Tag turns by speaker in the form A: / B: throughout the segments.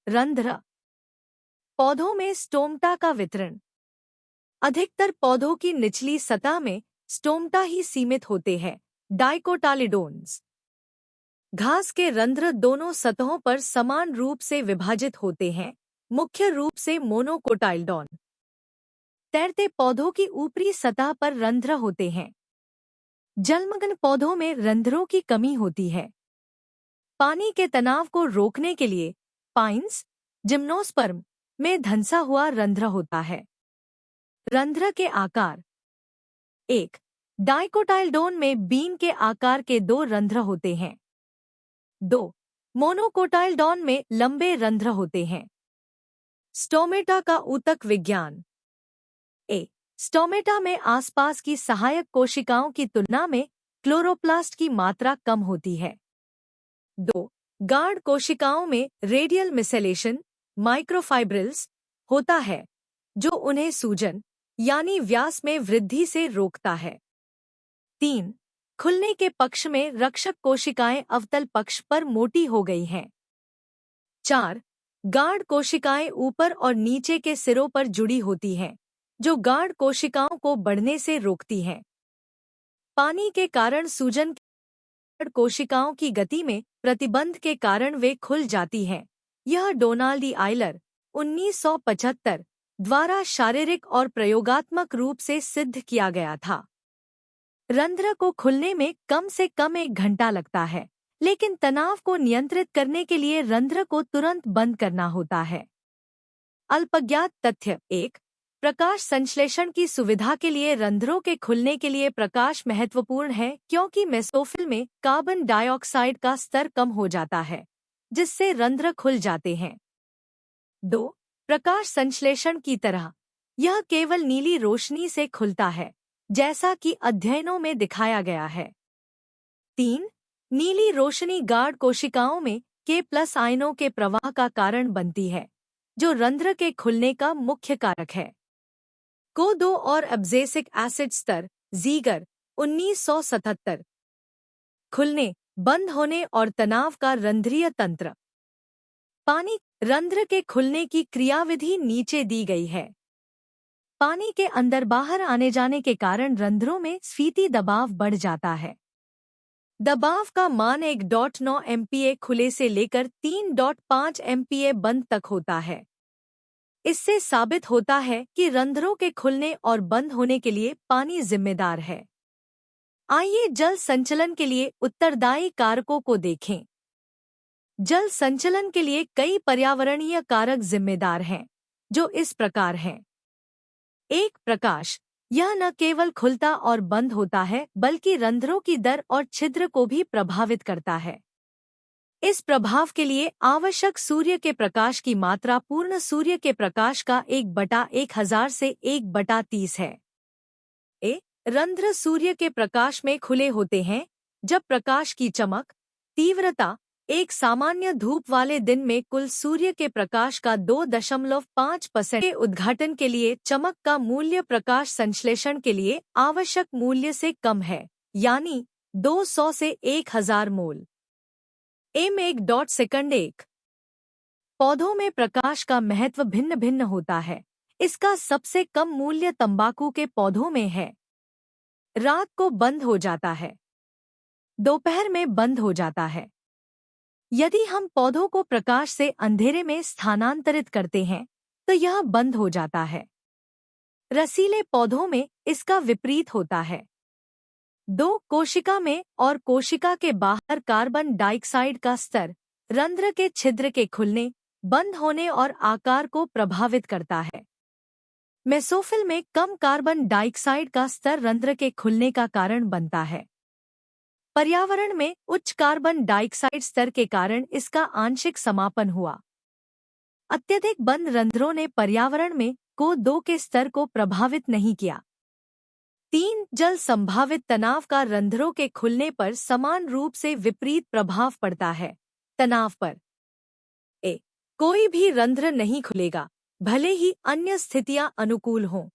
A: रंध्र। पौधों में स्टोमटा का वितरण। अधिकतर पौधों की निचली सतह में स्टोमटा ही सीमित होते हैं। डाइकोटालिडोन्स। घास के रंध्र दोनों सतहों पर समान रूप से विभाजित होते हैं, मुख्य रूप से मोनोकोटाइलडॉन। तैरते पौधों की ऊपरी सतह पर रंध्र होते हैं। जलमग्न पौधों में रंध्रों की कमी होती है। पानी के तनाव को रोकने के लिए पाइन्स, जिम्नोस्पर्म में धंसा हुआ रंध्र होता है। रंध्र के आकार। 1. डाइकोटाइलडोन में बीन के आकार के 2 रंध्र होते हैं। 2. मोनोकोटाइलडॉन में लंबे रंध्र होते हैं। स्टोमेटा का ऊतक विज्ञान। स्टोमेटा में आसपास की सहायक कोशिकाओं की तुलना में क्लोरोप्लास्ट की मात्रा कम होती है। 2. गार्ड कोशिकाओं में रेडियल मिसेलेशन माइक्रोफाइब्रिल्स होता है, जो उन्हें सूजन यानी व्यास में वृद्धि से रोकता है। 3. खुलने के पक्ष में रक्षक कोशिकाएं अवतल पक्ष पर मोटी हो गई हैं। 4. गार्ड कोशिकाएं ऊपर और नीचे के सिरों पर जुड़ी होती हैं, जो गार्ड कोशिकाओं को बढ़ने से रोकती हैं। पानी के कारण सूजन गार्ड कोशिकाओं की गति में प्रतिबंध के कारण वे खुल जाती हैं। यह डोनाल्ड डी आयलर 1975 द्वारा शारीरिक और प्रयोगात्मक रूप से सिद्ध किया गया था। रंध्र को खुलने में कम से कम 1 घंटा लगता है, लेकिन तनाव को नियंत्रित करने के लिए रंध्र को तुरंत बंद करना होता है। अल्पज्ञात तथ्य। 1. प्रकाश संश्लेषण की सुविधा के लिए रंध्रों के खुलने के लिए प्रकाश महत्वपूर्ण है, क्योंकि मेसोफिल में कार्बन डाइऑक्साइड का स्तर कम हो जाता है, जिससे रंध्र खुल जाते हैं। 2. प्रकाश संश्लेषण की तरह यह केवल नीली रोशनी से खुलता है, जैसा कि अध्ययनों में दिखाया गया है। 3. नीली रोशनी गार्ड कोशिकाओं में K+ आयनों के प्रवाह का कारण बनती है, जो रंध्र के खुलने का मुख्य कारक है। CO2 और एब्जेसिक एसिड स्तर जीगर 1977। खुलने, बंद होने और तनाव का रंध्रीय तंत्र। पानी रंध्र के खुलने की क्रियाविधि नीचे दी गई है। पानी के अंदर बाहर आने जाने के कारण रंध्रों में स्फीति दबाव बढ़ जाता है। दबाव का मान 1.9 MPa खुले से लेकर 3.5 MPa बंद तक होता है। इससे साबित होता है कि रंध्रों के खुलने और बंद होने के लिए पानी जिम्मेदार है। आइए जल संचलन के लिए उत्तरदायी कारकों को देखें। जल संचलन के लिए कई पर्यावरणीय कारक जिम्मेदार हैं, जो इस प्रकार हैं। 1. प्रकाश। यह न केवल खुलता और बंद होता है, बल्कि रंध्रों की दर और छिद्र को भी प्रभावित करता है। इस प्रभाव के लिए आवश्यक सूर्य के प्रकाश की मात्रा पूर्ण सूर्य के प्रकाश का 1/1000 से 1/30 है। रंध्र सूर्य के प्रकाश में खुले होते हैं जब प्रकाश की चमक, तीव्रता एक सामान्य धूप वाले दिन में कुल सूर्य के प्रकाश का 2.5% के उद्घाटन के लिए चमक का मूल्य प्रकाश संश्लेषण के लिए आवश्यक मूल्य से कम है, यानी 200 से 1000 मोल। m1 1 पौधों में प्रकाश का महत्व भिन्न भिन्न होता है। इसका सबसे कम मूल्य तंबाकू के पौधों में है। रात को बंद हो जाता है, दोपहर में बंद हो जाता है। यदि हम पौधों को प्रकाश से अंधेरे में स्थानांतरित करते हैं, तो यह बंद हो जाता है। रसीले पौधों में इसका विपरीत होता है। 2. कोशिका में और कोशिका के बाहर कार्बन डाइऑक्साइड का स्तर रंध्र के छिद्र के खुलने, बंद होने और आकार को प्रभावित करता है। मेसोफिल में कम कार्बन डाइऑक्साइड का स्तर रंध्र के खुलने का कारण बनता है। पर्यावरण में उच्च कार्बन डाइऑक्साइड स्तर के कारण इसका आंशिक समापन हुआ। अत्यधिक बंद रंध्रों ने पर्यावरण में CO2 के स्तर को प्रभावित नहीं किया। 3. जल संभावित तनाव का रंध्रों के खुलने पर समान रूप से विपरीत प्रभाव पड़ता है। तनाव पर कोई भी रंध्र नहीं खुलेगा, भले ही अन्य स्थितियां अनुकूल हों।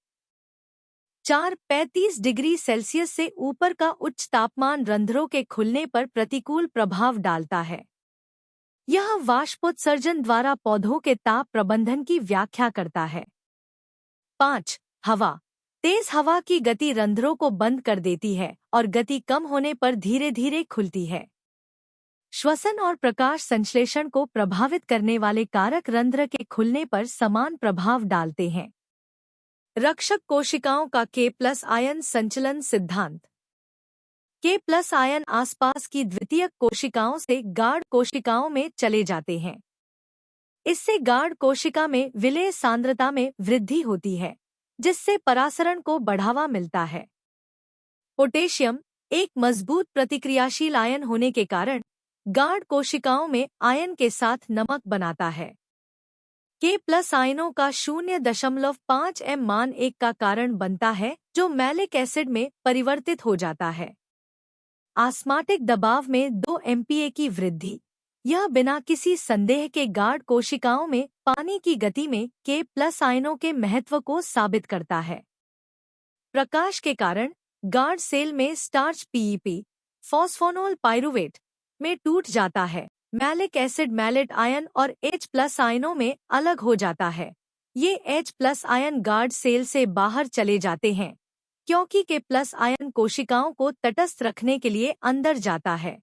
A: 4. 35 डिग्री सेल्सियस से ऊपर का उच्च तापमान रंध्रों के खुलने पर प्रतिकूल प्रभाव डालता है। यह वाष्पोत्सर्जन द्वारा पौधों के ताप प्रबंधन की व्याख्या करता है। 5. हवा। तेज हवा की गति रंध्रों को बंद कर देती है और गति कम होने पर धीरे धीरे खुलती है। श्वसन और प्रकाश संश्लेषण को प्रभावित करने वाले कारक रंध्र के खुलने पर समान प्रभाव डालते हैं। रक्षक कोशिकाओं का K+ आयन संचलन सिद्धांत। K+ आयन आसपास की द्वितीयक कोशिकाओं से गाढ़ कोशिकाओं में चले जाते हैं। इससे गाढ़ कोशिका में विलेय सांद्रता में वृद्धि होती है, जिससे परासरण को बढ़ावा मिलता है। पोटेशियम एक मजबूत प्रतिक्रियाशील आयन होने के कारण गाढ़ कोशिकाओं में आयन के साथ नमक बनाता है। K+ आयनों का 0.5 m मान 1 का कारण बनता है, जो मैलिक एसिड में परिवर्तित हो जाता है। आस्माटिक दबाव में 2 MPa की वृद्धि। यह बिना किसी संदेह के गाढ़ कोशिकाओं में पानी की गति में K+ आयनों के महत्व को साबित करता है। प्रकाश के कारण गाढ़ सेल में स्टार्च PEP फॉस्फोनोल पाइरुवेट में टूट जाता है। मैलिक एसिड मैलेट आयन और H+ आयनों में अलग हो जाता है। ये H+ आयन गाढ़ सेल से बाहर चले जाते हैं, क्योंकि K+ आयन कोशिकाओं को तटस्थ रखने के लिए अंदर जाता है।